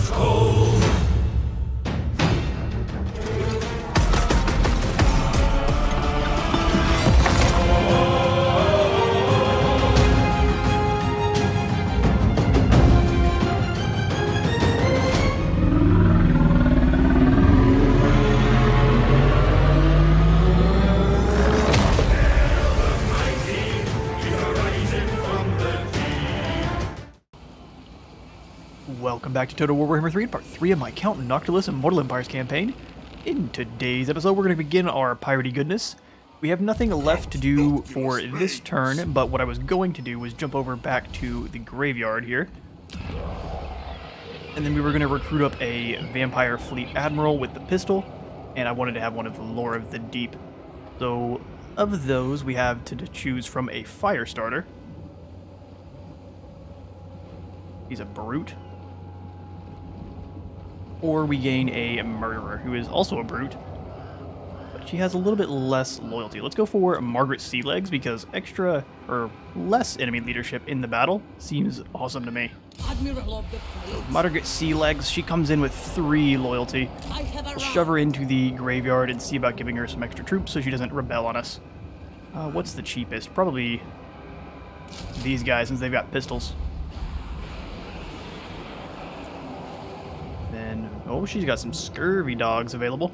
Cove. Welcome back to Total War Warhammer 3, part 3 of my Count Noctilus Immortal Empires campaign. In today's episode, we're going to begin our piratey goodness. We have nothing left to do for this turn, but what I was going to do was jump over back to the graveyard here. And then we were going to recruit up a vampire fleet admiral with the pistol, and I wanted to have one of the Lore of the Deep. So, of those, we have to choose from a fire starter. He's a brute. Or we gain a murderer, who is also a brute, but she has a little bit less loyalty. Let's go for Margaret Sealegs, because extra, or less enemy leadership in the battle seems awesome to me. Admiral of the Margaret Sealegs, she comes in with 3 loyalty. We'll shove her into the graveyard and see about giving her some extra troops so she doesn't rebel on us. What's the cheapest? Probably these guys, since they've got pistols. Then, oh, she's got some scurvy dogs available.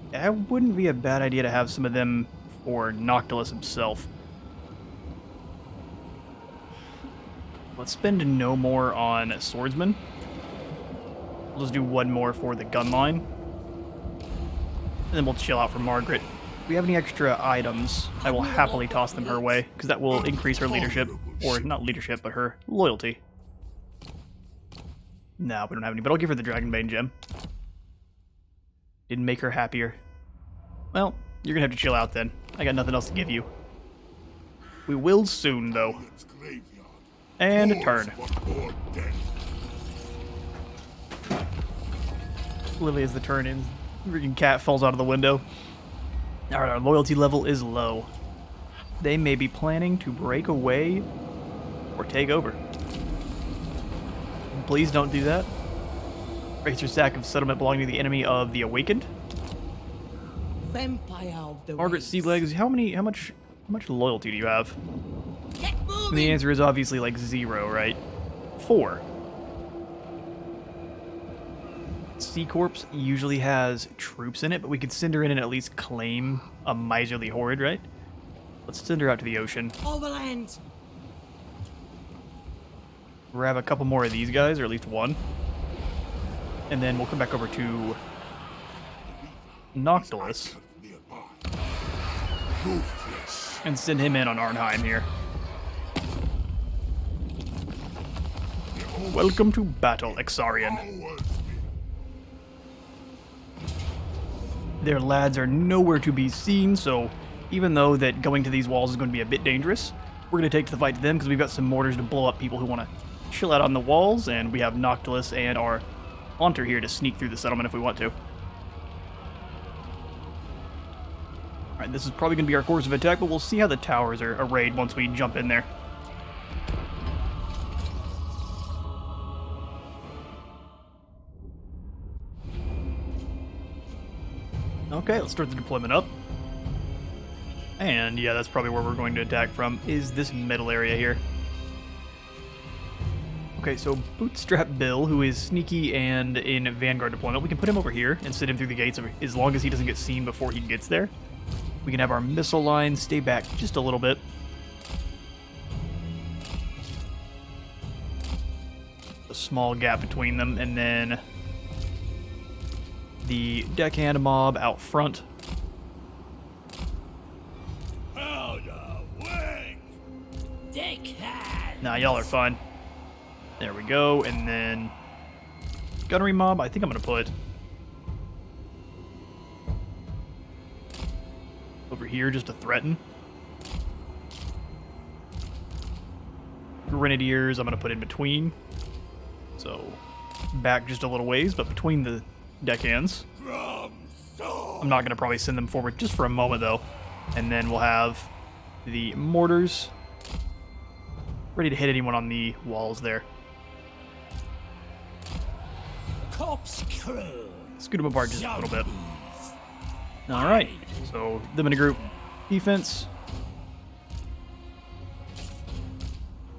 That wouldn't be a bad idea to have some of them for Noctilus himself. Let's spend no more on swordsman. We'll just do 1 more for the gun line. And then we'll chill out for Margaret. If we have any extra items, I will happily toss them her way, because that will increase her leadership. Or, not leadership, but her loyalty. No, we don't have any, but I'll give her the Dragonbane gem. Didn't make her happier. Well, you're gonna have to chill out then. I got nothing else to give you. We will soon, though. And a turn. Literally as the turn ends, the freaking cat falls out of the window. Alright, our loyalty level is low. They may be planning to break away or take over. Please don't do that. Racer sack of settlement belonging to the enemy of the Awakened. Vampire of the Margaret Sealegs, how much loyalty do you have? Get moving. And the answer is obviously like 0, right? 4. Sea Corpse usually has troops in it, but we could send her in and at least claim a miserly horde, right? Let's send her out to the ocean. Overland. Grab a couple more of these guys, or at least 1. And then we'll come back over to Noctilus and send him in on Arnheim here. Welcome to battle, Exarian. Their lads are nowhere to be seen, so even though that going to these walls is going to be a bit dangerous, we're going to take to the fight to them because we've got some mortars to blow up people who want to chill out on the walls, and we have Noctilus and our Haunter here to sneak through the settlement if we want to. Alright, this is probably going to be our course of attack, but we'll see how the towers are arrayed once we jump in there. Okay, let's start the deployment up. And yeah, that's probably where we're going to attack from, is this middle area here. Okay, so Bootstrap Bill, who is sneaky and in Vanguard deployment, we can put him over here and send him through the gates as long as he doesn't get seen before he gets there. We can have our missile line stay back just a little bit. A small gap between them, and then the deckhand mob out front. Nah, y'all are fine. There we go, and then gunnery mob, I think I'm going to put over here just to threaten. Grenadiers, I'm going to put in between. So, back just a little ways, but between the deckhands. I'm not going to probably send them forward just for a moment, though. And then we'll have the mortars ready to hit anyone on the walls there. corpse crew. Scoot them apart just a little bit. Alright, so them in a group. Defense.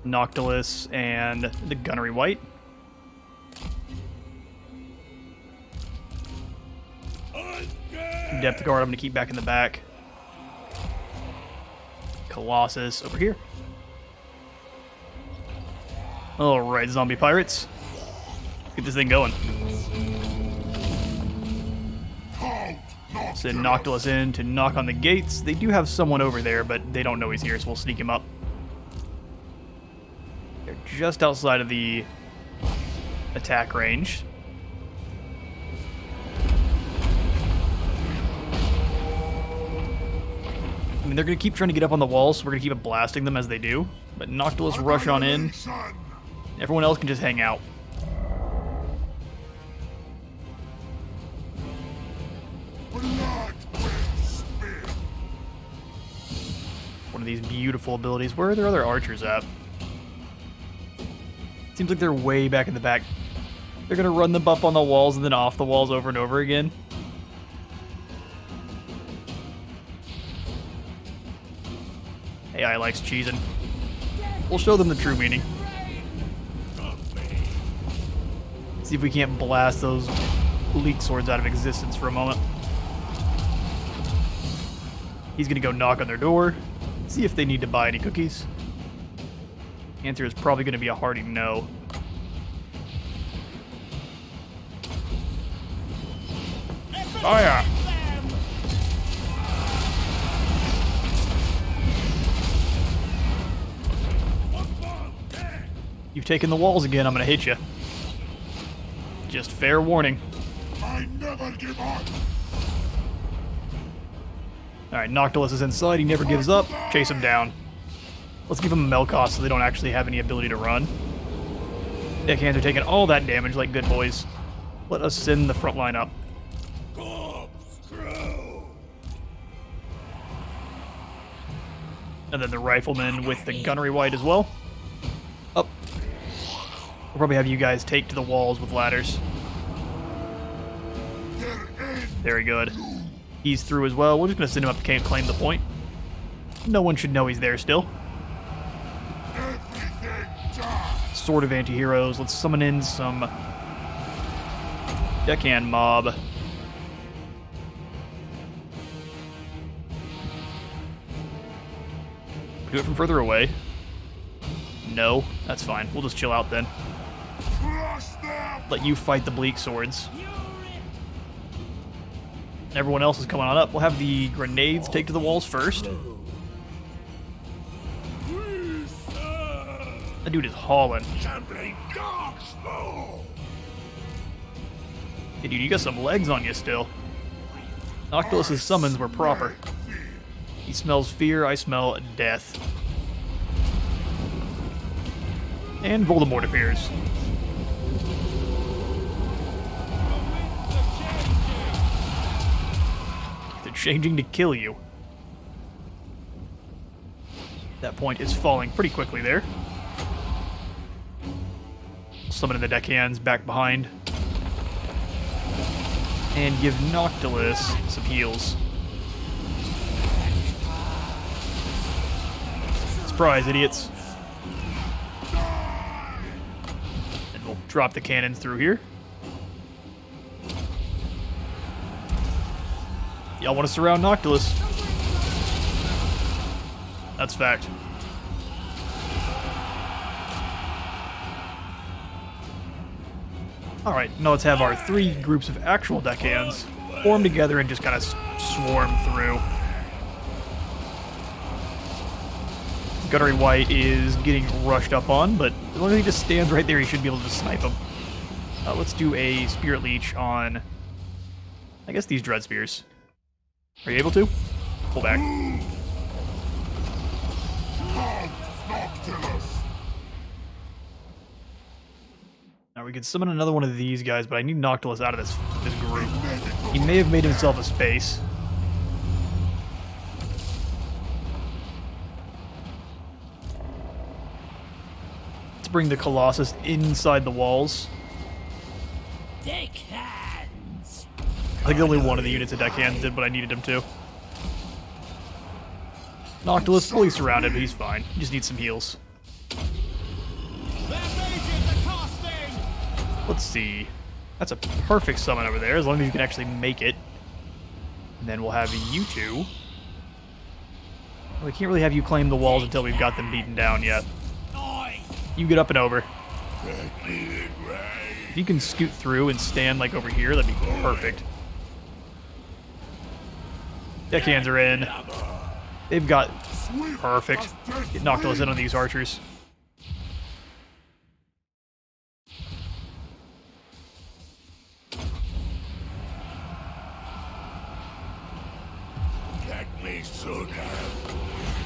Noctilus and the gunnery white. Depth guard I'm going to keep back in the back. Colossus over here. Alright, zombie pirates. Get this thing going. Send Noctilus in to knock on the gates. They do have someone over there, but they don't know he's here, so we'll sneak him up. They're just outside of the attack range. I mean, they're going to keep trying to get up on the walls, so we're going to keep blasting them as they do. But Noctilus rush on in. Everyone else can just hang out. One of these beautiful abilities. Where are their other archers at? Seems like they're way back in the back. They're going to run them up on the walls and then off the walls over and over again. AI likes cheesing. We'll show them the true meaning. See if we can't blast those leak swords out of existence for a moment. He's gonna go knock on their door, see if they need to buy any cookies. Answer is probably gonna be a hearty no. Oh yeah. You've taken the walls again, I'm gonna hit you. Just fair warning. I never give up. Alright, Noctilus is inside, he never gives up. Chase him down. Let's give them a Melkoth so they don't actually have any ability to run. Deckhands are taking all that damage like good boys. Let us send the front line up. And then the riflemen with the gunnery white as well. Up. We'll probably have you guys take to the walls with ladders. Very good. He's through as well. We're just going to send him up to claim the point. No one should know he's there still. Sword of anti-heroes. Let's summon in some deckhand mob. Do it from further away. No, that's fine. We'll just chill out then. Let you fight the bleak swords. Everyone else is coming on up. We'll have the grenades take to the walls first. That dude is hauling. Hey dude, you got some legs on you still. Noctilus' summons were proper. He smells fear, I smell death. And Voldemort appears. They're changing to kill you. That point is falling pretty quickly there. Summoning the deckhands back behind. And give Noctilus some heals. Surprise, idiots. And we'll drop the cannons through here. Y'all want to surround Noctilus? That's fact. Alright, now let's have our 3 groups of actual deckhands form together and just kind of swarm through. Gunnery White is getting rushed up on, but as long as he just stands right there, he should be able to snipe him. Let's do a Spirit Leech on, I guess, these Dread Spears. Are you able to? Pull back. Now we could summon another one of these guys, but I need Noctilus out of this group. He may have made himself a space. Let's bring the Colossus inside the walls. Deckhands. I think only one of the units of deckhands did what I needed him to. Noctilus fully surrounded, but he's fine. He just needs some heals. Let's see. That's a perfect summon over there, as long as you can actually make it. And then we'll have you two. We can't really have you claim the walls until we've got them beaten down yet. You get up and over. If you can scoot through and stand like over here, that'd be perfect. Deckhands are in. They've got perfect. Get Noctilus in on these archers.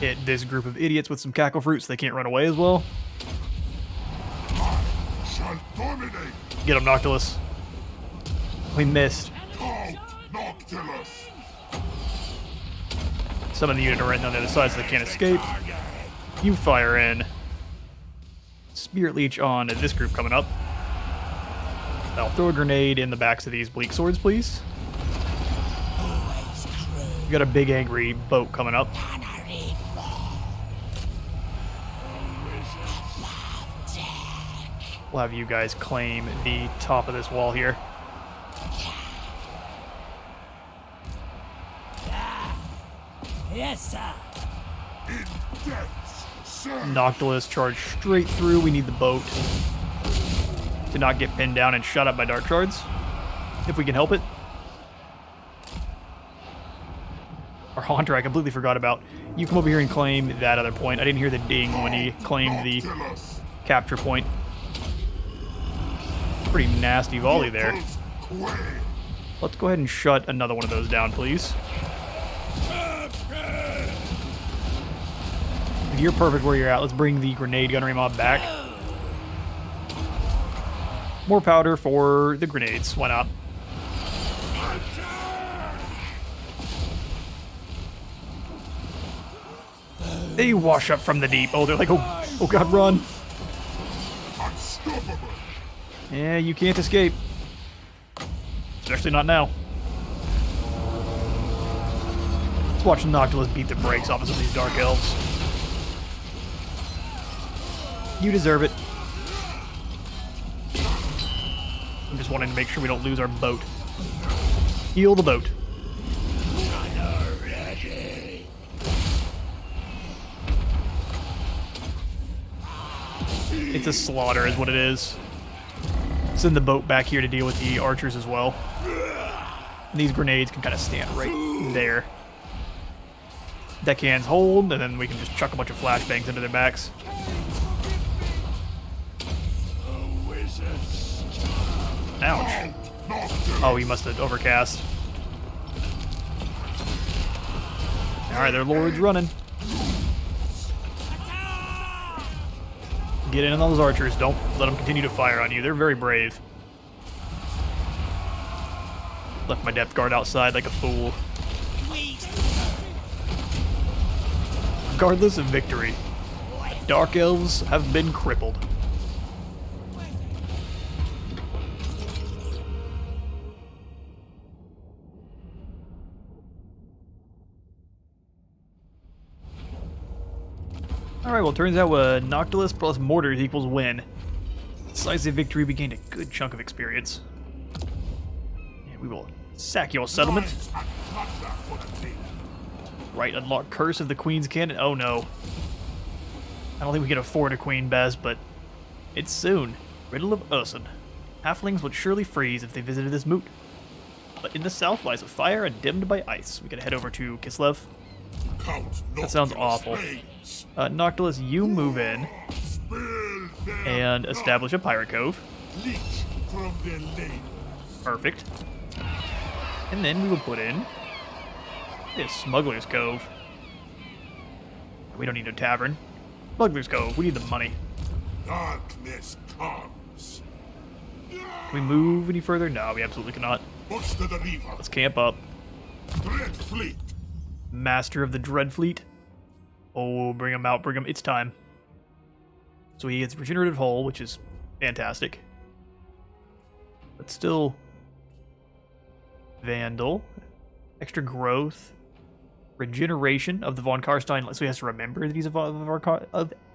Hit this group of idiots with some cackle fruit so they can't run away as well. Shall dominate. Get him, Noctilus. We missed. Noctilus. Summon the unit right on the other side so they can't escape. You fire in. Spirit Leech on this group coming up. I'll throw a grenade in the backs of these bleak swords, please. We got a big angry boat coming up. We'll have you guys claim the top of this wall here. Yes, sir. In death's service. Noctilus charge straight through. We need the boat to not get pinned down and shot up by dark shards, if we can help it. Our Haunter, I completely forgot about. You come over here and claim that other point. I didn't hear the ding when he claimed the capture point. Pretty nasty volley there. Let's go ahead and shut another one of those down, please. If you're perfect where you're at, let's bring the grenade gunnery mob back. More powder for the grenades. Why not? They wash up from the deep. Oh, they're like, oh god, run. Yeah, you can't escape. Especially not now. Let's watch Noctilus beat the brakes off of some of these dark elves. You deserve it. I'm just wanting to make sure we don't lose our boat. Heal the boat. It's a slaughter is what it is. Send the boat back here to deal with the archers as well. And these grenades can kind of stand right there. Deckhands hold, and then we can just chuck a bunch of flashbangs into their backs. Ouch. Oh, he must have overcast. Alright, their lord's running. Get in on those archers. Don't let them continue to fire on you. They're very brave. Left my depth guard outside like a fool. Regardless of victory, Dark Elves have been crippled. Alright, well, turns out Noctilus plus Mortars equals win. Decisive victory, we gained a good chunk of experience. And we will sack your settlement. Right, unlock Curse of the Queen's Cannon. Oh no. I don't think we can afford a Queen Bez, but it's soon. Riddle of Urson. Halflings would surely freeze if they visited this moot. But in the south lies a fire and dimmed by ice. We gotta head over to Kislev. That sounds awful. Noctilus, you move in and establish a pirate cove. Perfect. And then we will put in this Smuggler's Cove. We don't need a tavern. Smuggler's Cove, we need the money. Darkness comes. Can we move any further? No, we absolutely cannot. Let's camp up. Dread Fleet. Master of the Dread Fleet. Oh, bring him out, bring him. It's time. So he gets Regenerative Hull, which is fantastic. but still. Vandal. Extra growth. Regeneration of the von Karstein line. So he has to remember that he's the von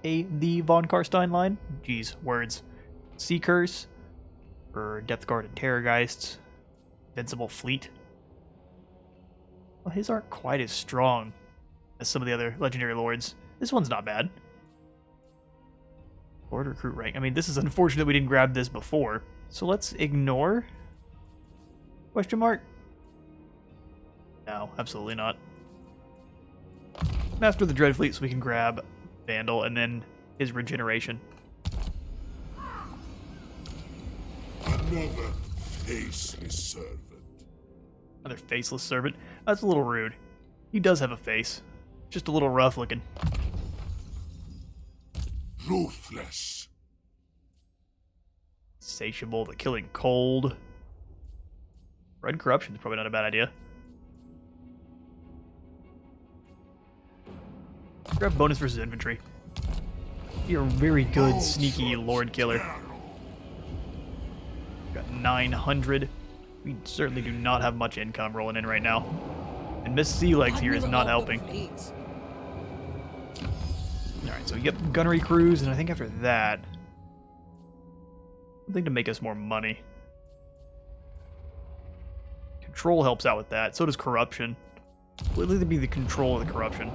Karstein line. Jeez, words. Sea Curse. For Depth Guard and Terrorgeists. Invincible Fleet. Well, his aren't quite as strong as some of the other Legendary Lords. This one's not bad. Lord Recruit rank. I mean, this is unfortunate we didn't grab this before. So let's ignore? Question mark? No, absolutely not. Master of the Dread Fleet so we can grab Vandal and then his regeneration. Another faceless servant. Another faceless servant. That's a little rude. He does have a face. Just a little rough looking. Ruthless. Insatiable, the killing cold. Red corruption is probably not a bad idea. Grab bonus versus infantry. You're a very good, sneaky lord killer. Got 900. We certainly do not have much income rolling in right now. And Miss Sea Legs here is not helping. Alright, so we get gunnery crews, and I think after that, something to make us more money. Control helps out with that. So does corruption. Will either be the control or the corruption.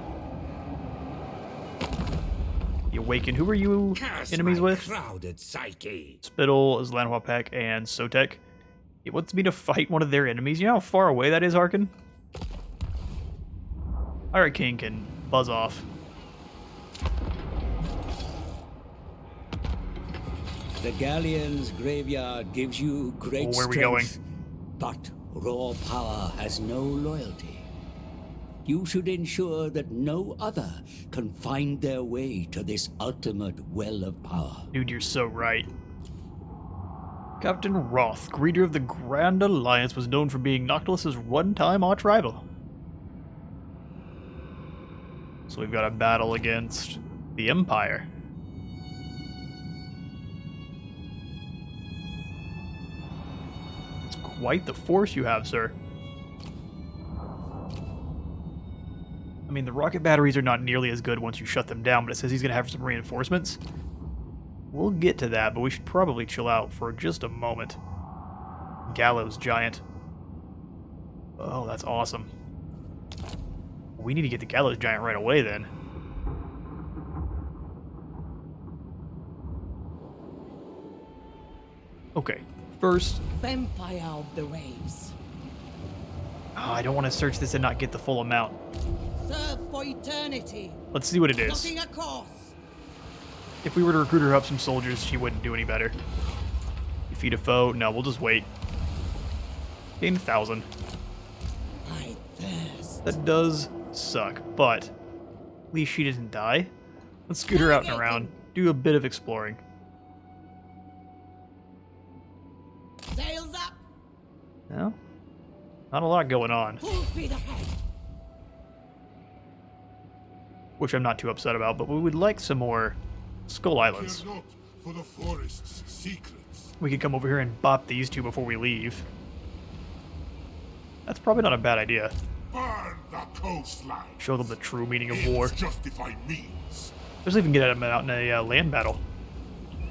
The Awaken. Who are you enemies with? Crowded psyche. Spittle, Zlanhuapek, and Sotek. It wants me to fight one of their enemies. You know how far away that is, Arkin? Pirate King can buzz off. The galleon's graveyard gives you great Where are we strength, but raw power has no loyalty. You should ensure that no other can find their way to this ultimate well of power. Dude, you're so right. Captain Roth, greeter of the Grand Alliance, was known for being Noctilus's one-time arch-rival. So we've got a battle against the Empire. It's quite the force you have, sir. I mean, the rocket batteries are not nearly as good once you shut them down, but it says he's going to have some reinforcements. We'll get to that, but we should probably chill out for just a moment. Gallows Giant. Oh, that's awesome. We need to get the Gallows Giant right away, then. Okay, first... Vampire of the waves. Oh, I don't want to search this and not get the full amount. Serve for eternity. Let's see what it is. Plotting a course. If we were to recruit her up some soldiers, she wouldn't do any better. Defeat a foe? No, we'll just wait. Gain 1,000. I thirst. That does suck, but at least she doesn't die. Let's scoot her out and around. Do a bit of exploring. Sails up. No? Not a lot going on, Full speed ahead. which I'm not too upset about, but we would like some more Skull Care Islands. not for the forest's secrets. We could come over here and bop these two before we leave. That's probably not a bad idea. Burn the coastline. Show them the true meaning of war. Its justified means. Let's even get them out in a land battle.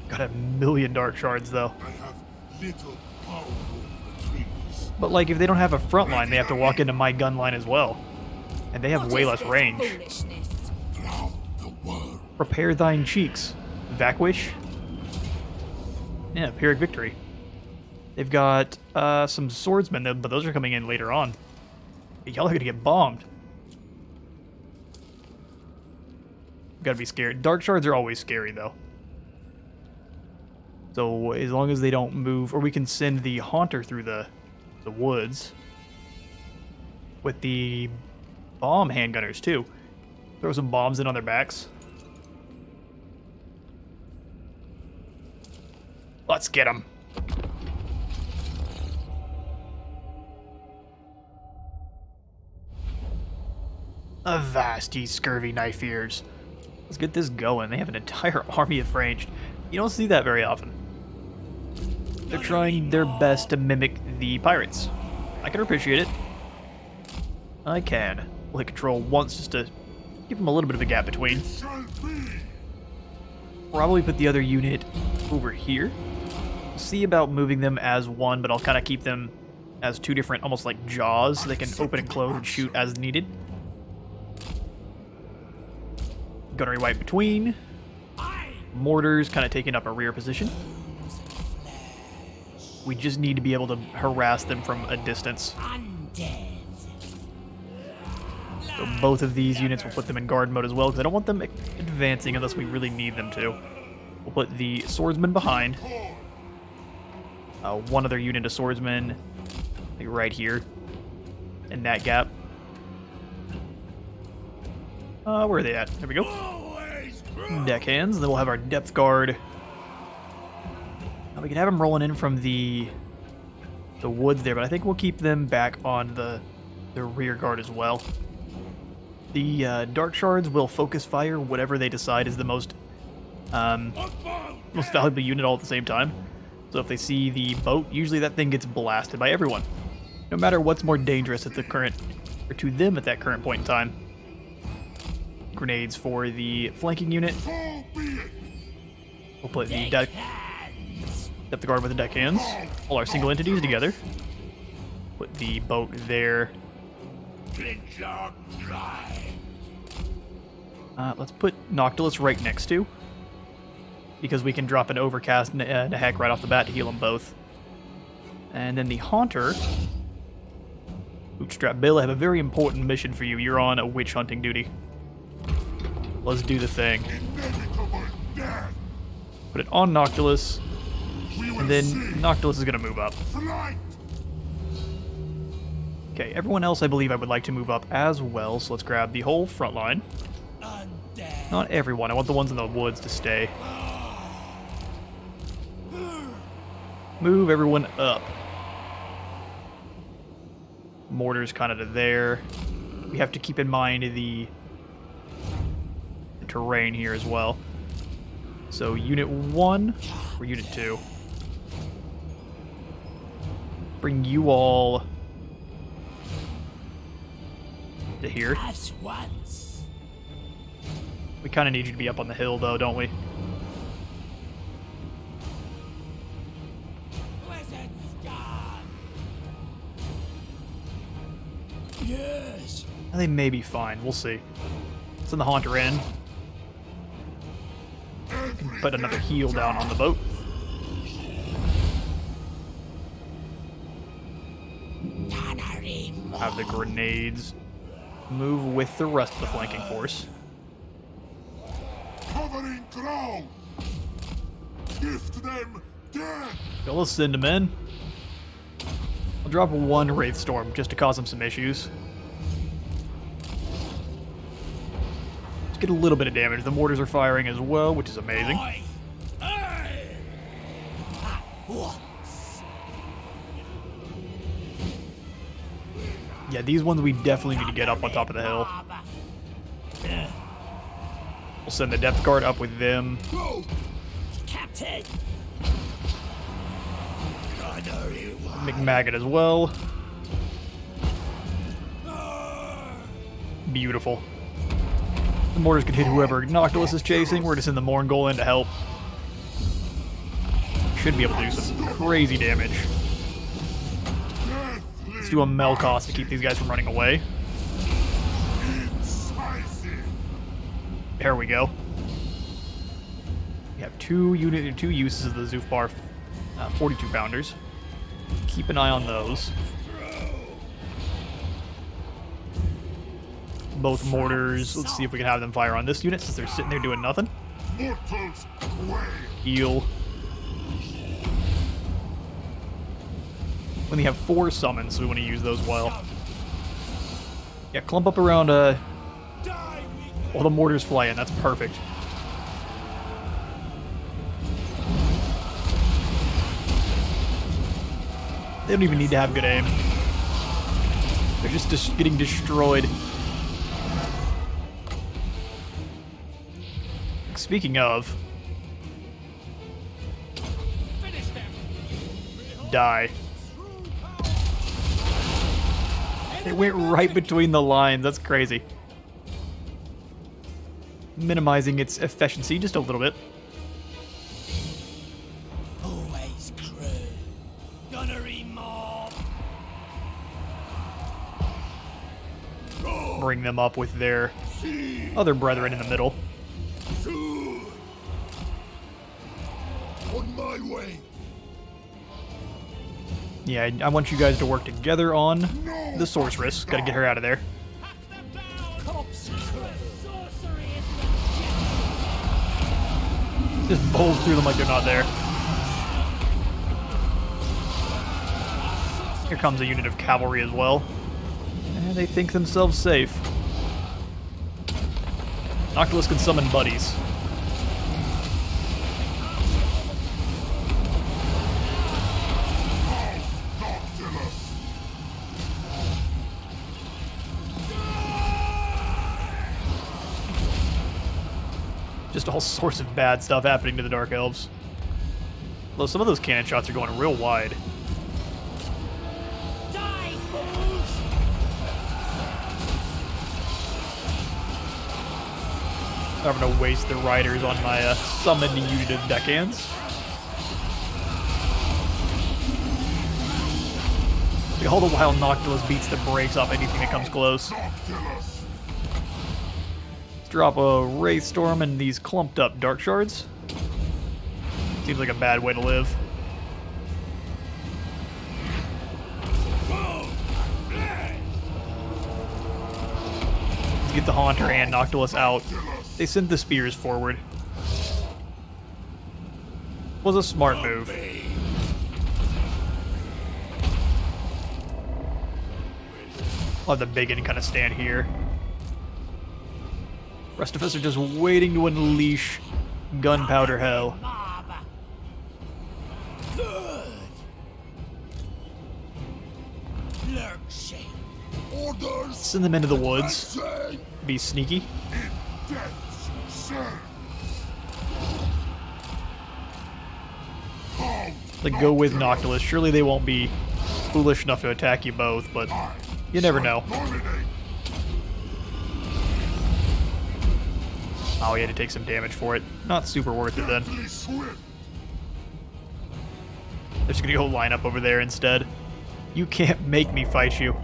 Got 1,000,000 dark shards, though. I have little power over the trees. But, like, if they don't have a front line, they have to walk into my gun line as well. And they have What way is less this range. foolishness? Drown the world. Prepare thine cheeks. Vanquish. Yeah, Pyrrhic Victory. They've got some swordsmen, but those are coming in later on. Y'all are gonna get bombed. Gotta be scared. Dark shards are always scary, though. So as long as they don't move, or we can send the Haunter through the woods with the bomb handgunners too. Throw some bombs in on their backs. Let's get them. Avast, ye scurvy knife ears. Let's get this going. They have an entire army of ranged. You don't see that very often. They're trying their best to mimic the pirates. I can appreciate it. I can. We'll hit control once just to give them a little bit of a gap between. Shall be. Probably put the other unit over here. We'll see about moving them as one, but I'll kind of keep them as two different, almost like jaws, so they can open and close and shoot as needed. Gunnery right between. Mortars kind of taking up a rear position. We just need to be able to harass them from a distance. So both of these units, will put them in guard mode as well, because I don't want them advancing unless we really need them to. We'll put the swordsman behind. One other unit of swordsmen like right here in that gap. Where are they at? There we go. Deckhands, and then we'll have our depth guard. We can have them rolling in from the woods there, but I think we'll keep them back on the rear guard as well. The dark shards will focus fire whatever they decide is the most valuable unit all at the same time. So if they see the boat, usually that thing gets blasted by everyone, no matter what's more dangerous at the current, or to them at that current point in time. Grenades for the flanking unit. We'll put the depth guard with the deckhands. All our single entities together. Put the boat there. Let's put Noctilus right next to, because we can drop an overcast and a heck right off the bat to heal them both. And then the Haunter. Bootstrap Bill, I have a very important mission for you. You're on a witch hunting duty. Let's do the thing. Put it on Noctilus, and then Noctilus is going to move up. Okay, everyone else I believe I would like to move up as well, so let's grab the whole front line. Not everyone, I want the ones in the woods to stay. Move everyone up. Mortar's kind of to there. We have to keep in mind the terrain here as well. So Unit 1 or Unit 2. Bring you all to here. We kind of need you to be up on the hill though, don't we? Yes. They may be fine. We'll see. Send the Haunter in. Put another heal down on the boat. Have the grenades move with the rest of the flanking force. Covering ground. Gift them death. Okay, let's send them in. I'll drop one Wraith Storm just to cause them some issues. Let's get a little bit of damage. The mortars are firing as well, which is amazing. Yeah, these ones we definitely need to get up on top of the hill. We'll send the depth guard up with them. Captain. McMaggot as well. Beautiful. The mortars can hit whoever Noctilus is chasing. We're just in the Morngol in to help. Should be able to do some crazy damage. Let's do a Melkos to keep these guys from running away. There we go. We have two uses of the Zufbar 42 pounders. Keep an eye on those. Both mortars. Let's see if we can have them fire on this unit since they're sitting there doing nothing. Heal. We only have 4 summons, so we want to use those well. Yeah, clump up around while the mortars fly in. That's perfect. They don't even need to have good aim. They're just getting destroyed. Speaking of, die. It went right between the lines. That's crazy. Minimizing its efficiency just a little bit. Always crew. Gunnery mob. Bring them up with their other brethren in the middle. On my way. Yeah, I want you guys to work together on the sorceress. Gotta get her out of there. Just bowls through them like they're not there. Here comes a unit of cavalry as well. And they think themselves safe. Noctilus can summon buddies. Just all sorts of bad stuff happening to the Dark Elves. Though some of those cannon shots are going real wide. Die, fools! I'm gonna waste the riders on my summoned unit of deckhands. All the while Noctilus beats the brakes off anything that comes close. Let's drop a Wraith Storm and these clumped up Dark Shards. Seems like a bad way to live. Let's get the Haunter and Noctilus out. They sent the spears forward. Was a smart move. I'll have the Biggin kind of stand here. Rest of us are just waiting to unleash gunpowder hell. Mob. Good. Lurching. Orders. Send them into the I woods. say Be sneaky. in death's service. Like, go with Noctilus. Surely they won't be foolish enough to attack you both, but you never know. Oh, you had to take some damage for it. Not super worth it then. They're just gonna go line up over there instead. You can't make me fight you.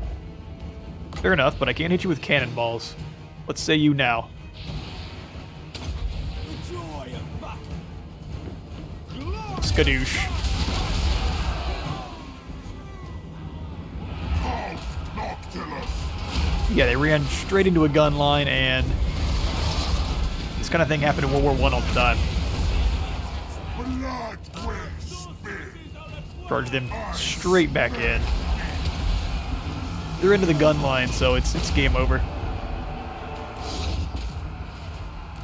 Fair enough, but I can't hit you with cannonballs. Let's say you now. The joy of battle. Skadoosh. Yeah, they ran straight into a gun line, and this kind of thing happened in World War I all the time. Charge them straight back in. They're into the gun line, so it's game over.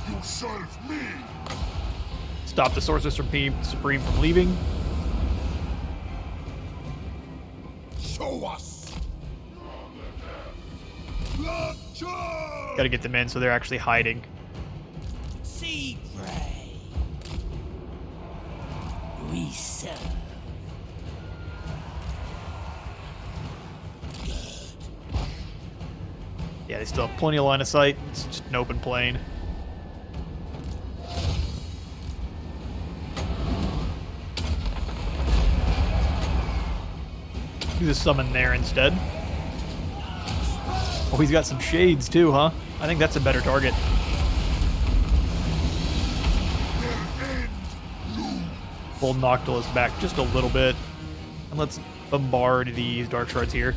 You serve me. Stop the Sorcerer Supreme from leaving. Show us. Gotta get them in so they're actually hiding. Sea prey. We serve. Yeah, they still have plenty of line of sight. It's just an open plain. Do the summon there instead. Oh, he's got some shades too, huh? I think that's a better target. Pull Noctilus back just a little bit. And let's bombard these Dark Shards here.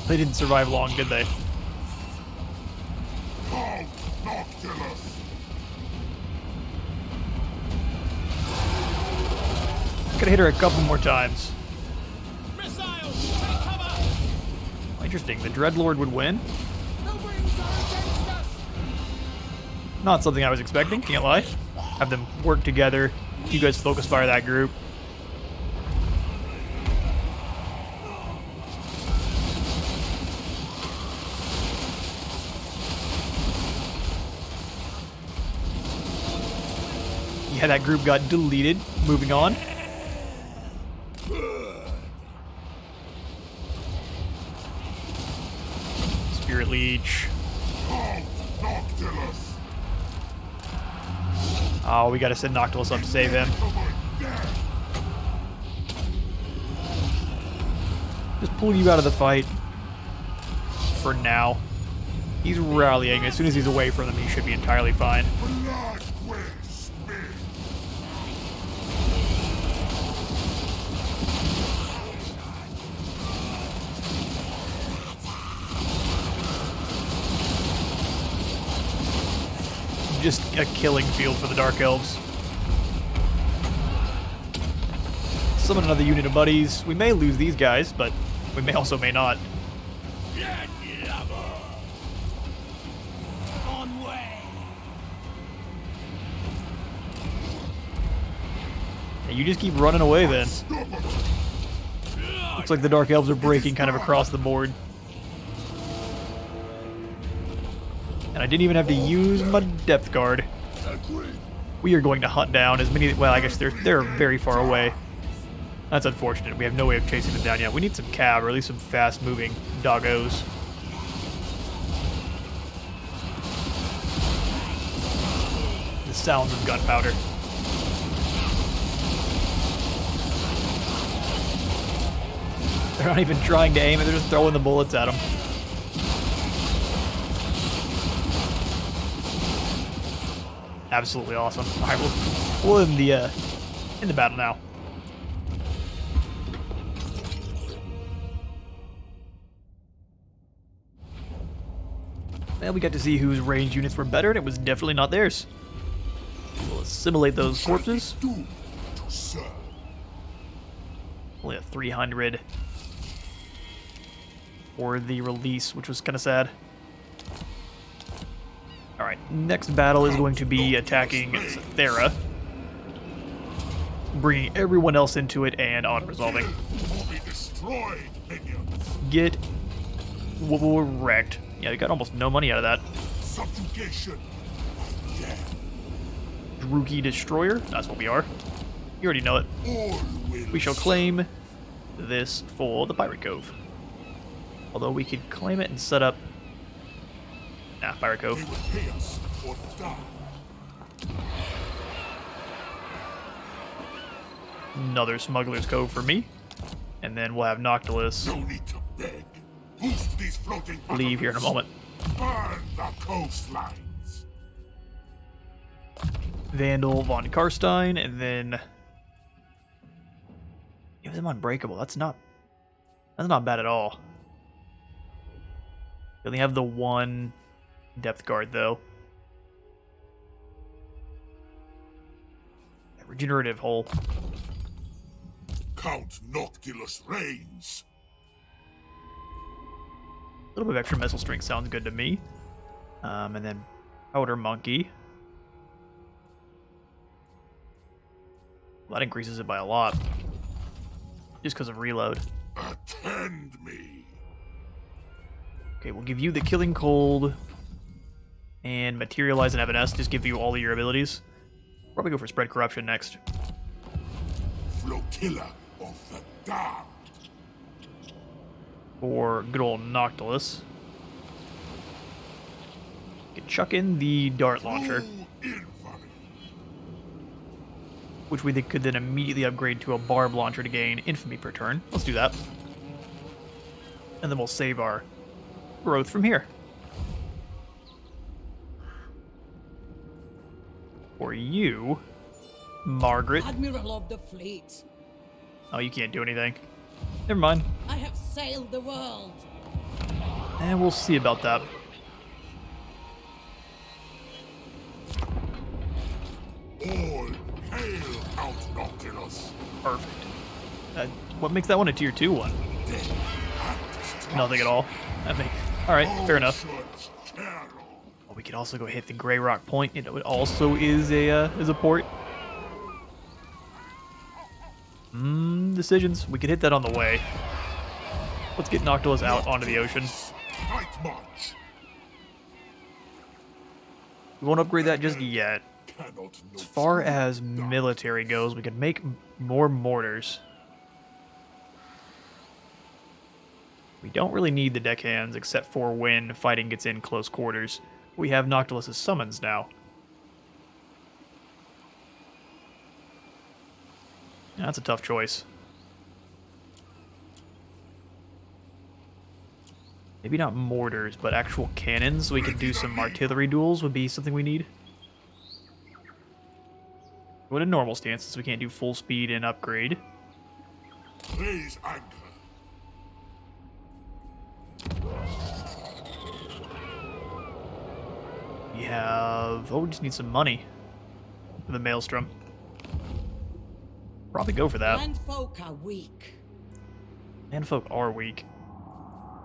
They didn't survive long, did they? Gotta hit her a couple more times. Missiles, take cover. Interesting. The Dreadlord would win. The winds are against us. Not something I was expecting, can't lie. Have them work together. You guys focus fire that group. Yeah, that group got deleted. Moving on. Spirit Leech. Noctilus. Oh, we gotta send Noctilus up to save him. Just pull you out of the fight. For now. He's rallying. As soon as he's away from them, he should be entirely fine. Blood will spill. Just a killing field for the Dark Elves. Summon another unit of buddies. We may lose these guys, but we may also may not. On way. And you just keep running away then. Looks like the Dark Elves are breaking kind of across the board. And I didn't even have to use my depth guard. We are going to hunt down as many. Well, I guess they're very far away. That's unfortunate. We have no way of chasing them down yet. We need some cav, or at least some fast-moving doggos. The sounds of gunpowder. They're not even trying to aim it, they're just throwing the bullets at them. Absolutely awesome. Alright, we'll in the battle now. Well, we got to see whose ranged units were better, and it was definitely not theirs. We'll assimilate those corpses. Doomed to serve. Only have 300 for the release, which was kind of sad. Alright, next battle is going to be attacking Thera, bringing everyone else into it and auto-resolving. Will be destroyed, minions. Get wrecked. Yeah, we got almost no money out of that. Subjugation. Death. DRUCHII Destroyer, that's what we are. You already know it. All will We shall claim this for the Pirate Cove. Although we could claim it and set up... Nah, Pirate They Cove. will pay us or die. Another Smuggler's Cove for me. And then we'll have Noctilus No need to beg. Boost these floating leave here in a moment. Burn the coastlines. Vandal von Karstein, and then... Give them Unbreakable. That's not bad at all. We only have the one depth guard, though. Regenerative Hull. Count Noctilus reigns. A little bit of extra missile strength sounds good to me. And then Powder Monkey. Well, that increases it by a lot. Just because of reload. Attend me. Okay, we'll give you the Killing Cold. And Materialize and Evanesce. Just give you all of your abilities. Probably go for Spread Corruption next. Flotilla of the damned. For good old Noctilus. You can chuck in the Dart Launcher, True infamy. which we could then immediately upgrade to a Barb Launcher to gain Infamy per turn. Let's do that. And then we'll save our growth from here. For you, Margaret. Admiral of the fleet, Oh, you can't do anything. Never mind. I have sailed the world. And we'll see about that. All hail Count Noctilus. Perfect. What makes that one a tier 2 one? Death and destruction. Nothing at all. I think. Alright, fair enough. Such terror. Well, we could also go hit the Grey Rock Point. It also is a port. Decisions. We could hit that on the way. Let's get Noctilus out onto the ocean. Night march. We won't upgrade that just yet. cannot know. As far as military goes, we could make more mortars. We don't really need the deckhands, except for when fighting gets in close quarters. We have Noctilus' summons now. That's a tough choice. Maybe not mortars, but actual cannons, so we could do some artillery duels would be something we need. Go to normal stance since we can't do full speed and upgrade. Raise anchor. We have... oh, we just need some money for the Maelstrom. Probably go for that. Landfolk are weak. Landfolk are weak.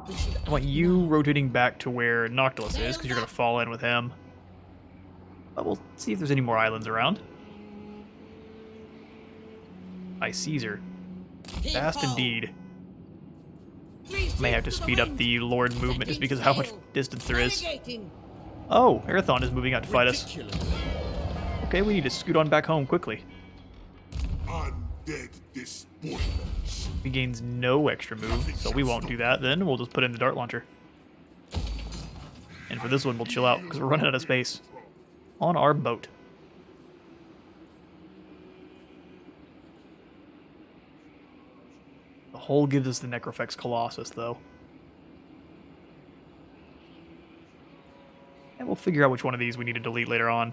We should I want act you now. rotating back to where Noctilus is, because you're going to fall in with him. But we'll see if there's any more islands around. I Caesar. Keep Fast home. indeed. Three May have to shifts speed up wind. the Lord movement just Setting because of how much sail. distance there is. Navigating. Oh, Arathon is moving out to fight us. Ridiculous. Okay, we need to scoot on back home quickly. Undead despoilers. He gains no extra move, so we won't do that then. We'll just put in the dart launcher. And for this one, we'll chill out, because we're running out of space. On our boat. The hull gives us the Necrofex Colossus, though. And we'll figure out which one of these we need to delete later on.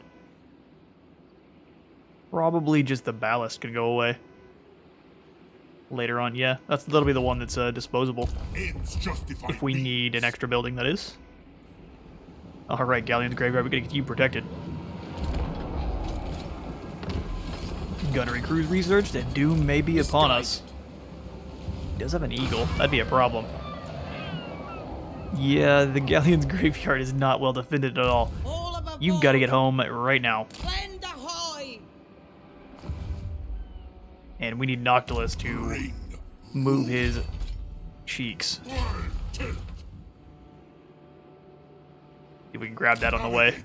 Probably just the ballast can go away. Later on, yeah. That'll be the one that's disposable. Ends justify If we means. need an extra building, that is. Alright, Galleon's Graveyard, we gotta get you protected. Gunnery crews researched, and doom may be upon us. He does have an eagle. That'd be a problem. Yeah, the Galleon's Graveyard is not well defended at all. All of You've got to get home right now. Lend ahoy! And we need Noctilus to Rain. move his cheeks. Wild tilt. If we can grab that on the way.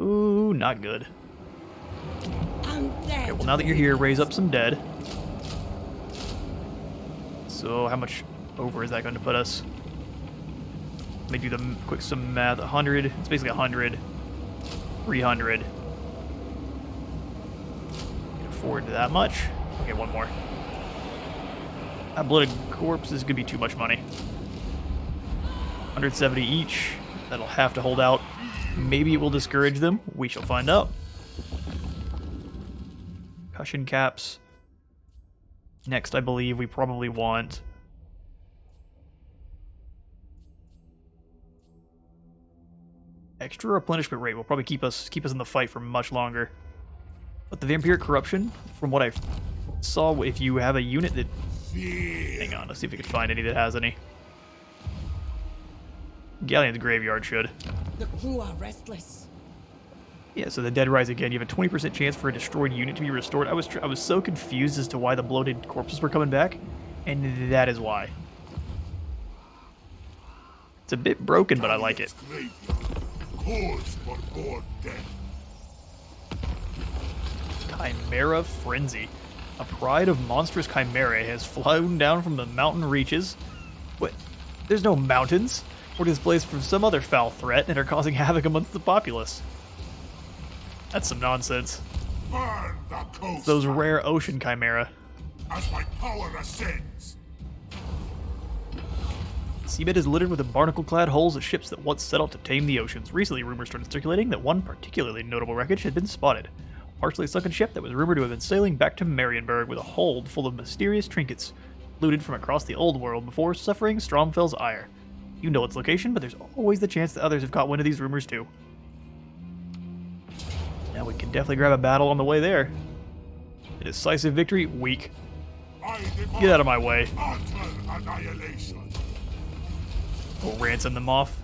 Ooh, not good. I'm dead. Okay, well, now that you're here, raise up some dead. So, how much over is that going to put us? Let me do the some math. 100. It's basically 100. 300. Can afford that much. Okay, one more. That bloated corpse is going to be too much money. 170 each. That'll have to hold out. Maybe it will discourage them. We shall find out. Cushion caps. Next, I believe we probably want... extra replenishment rate will probably keep us in the fight for much longer. But the vampiric corruption, from what I saw, if you have a unit that... hang on, let's see if we can find any that has any. Galleon's Graveyard should. The crew are restless. Yeah, so the dead rise again. You have a 20% chance for a destroyed unit to be restored. I was so confused as to why the bloated corpses were coming back, and that is why. It's a bit broken, but I like it. Cause for more death. Chimera Frenzy. A pride of monstrous chimera has flown down from the mountain reaches. What? There's no mountains. We're displaced from some other foul threat and are causing havoc amongst the populace. That's some nonsense. Burn the coast. Those rare ocean chimera. As my power ascends. Seabed is littered with the barnacle-clad hulls of ships that once set out to tame the oceans. Recently, rumors started circulating that one particularly notable wreckage had been spotted. A partially sunken ship that was rumored to have been sailing back to Marienburg with a hold full of mysterious trinkets, looted from across the old world before suffering Stromfell's ire. You know its location, but there's always the chance that others have caught wind of these rumors too. Now we can definitely grab a battle on the way there. A decisive victory, weak. I demand Get out of my way. utter annihilation. We'll ransom them off.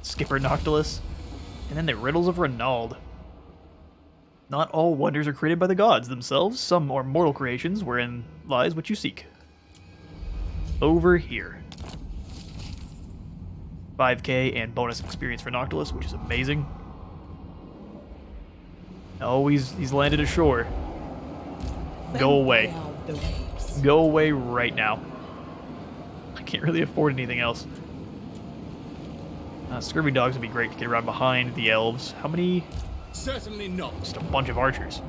Skipper Noctilus. And then the riddles of Renauld. Not all wonders are created by the gods themselves. Some are mortal creations wherein lies what you seek. Over here. 5k and bonus experience for Noctilus, which is amazing. Oh, he's landed ashore. Go away. The waves. Go away right now. I can't really afford anything else. Scurvy dogs would be great to get around behind the elves. How many? Certainly not. Just a bunch of archers.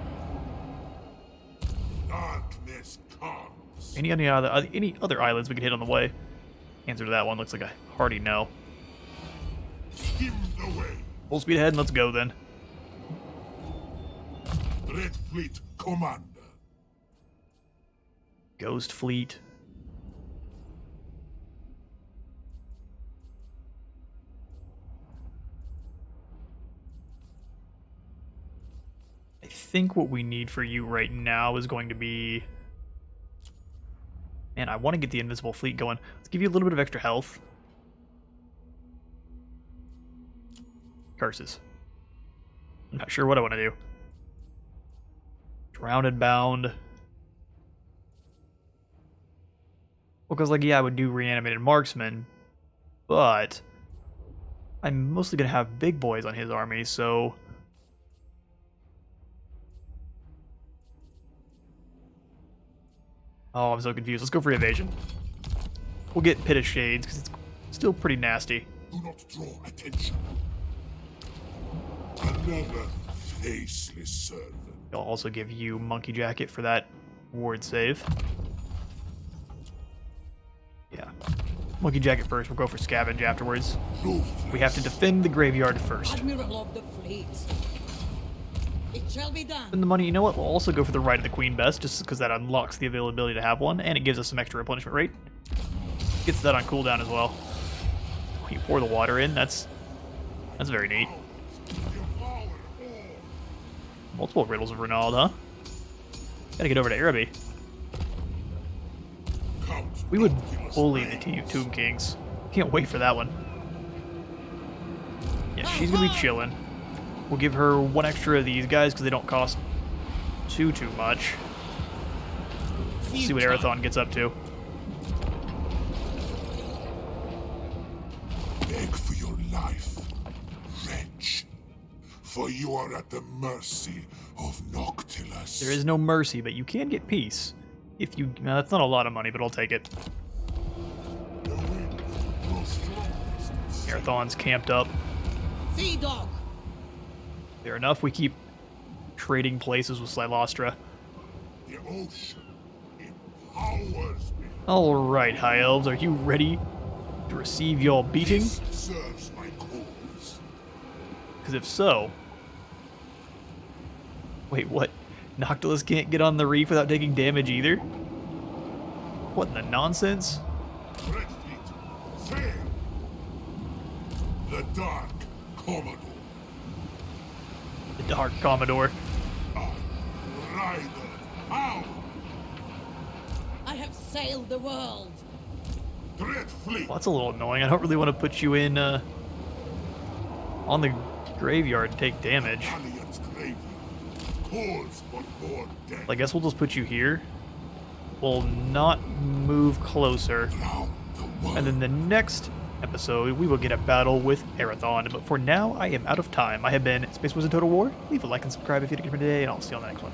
Darkness comes. Any other islands we could hit on the way? Answer to that one looks like a hearty no. Skim the way. Full speed ahead and let's go then. Red Fleet Commander. Ghost Fleet. I think what we need for you right now is going to be... Man, I want to get the Invisible Fleet going. Let's give you a little bit of extra health. Curses. I'm not sure what I want to do. Drowned Bound. Well, because, like, yeah, I would do Reanimated Marksman, but I'm mostly going to have big boys on his army, so... Oh, I'm so confused. Let's go for Evasion. We'll get Pit of Shades, because it's still pretty nasty. Do not draw attention. Another faceless servant. I'll also give you Monkey Jacket for that ward save. Yeah. Monkey Jacket first, we'll go for Scavenge afterwards. We have to defend the graveyard first. Admiral of the fleet. It shall be done. Spend the money, you know what, we'll also go for the Rite of the Queen Best, just because that unlocks the availability to have one, and it gives us some extra replenishment rate. Gets that on cooldown as well. You pour the water in, that's very neat. Multiple Riddles of Renaud, huh? Gotta get over to Araby. We would bully the Tomb Kings. Can't wait for that one. Yeah, she's gonna be chilling. We'll give her one extra of these guys because they don't cost too much. Let's see what Arathon gets up to. Beg for your life, wretch. For you are at the mercy of Noctilus. There is no mercy, but you can get peace. If you... that's not a lot of money, but I'll take it. Arathon's camped up. Sea dog. Fair enough, we keep trading places with Silostra. The ocean empowers me. Alright, High Elves, are you ready to receive your beating? This serves my cause. Because if so... Wait, what? Noctilus can't get on the reef without taking damage either? What in the nonsense? Red Fleet, sail. The Dark Commodore. The Dark Commodore. Rider power. I have sailed the world. Red Fleet. Well, that's a little annoying. I don't really want to put you in, on the graveyard and take damage. Alliance graveyard calls for more death. I guess we'll just put you here. We'll not move closer. Round the world. And then the next episode, we will get a battle with Arathon. But for now, I am out of time. I have been Space Wars in Total War. Leave a like and subscribe if you like it for today, and I'll see you on the next one.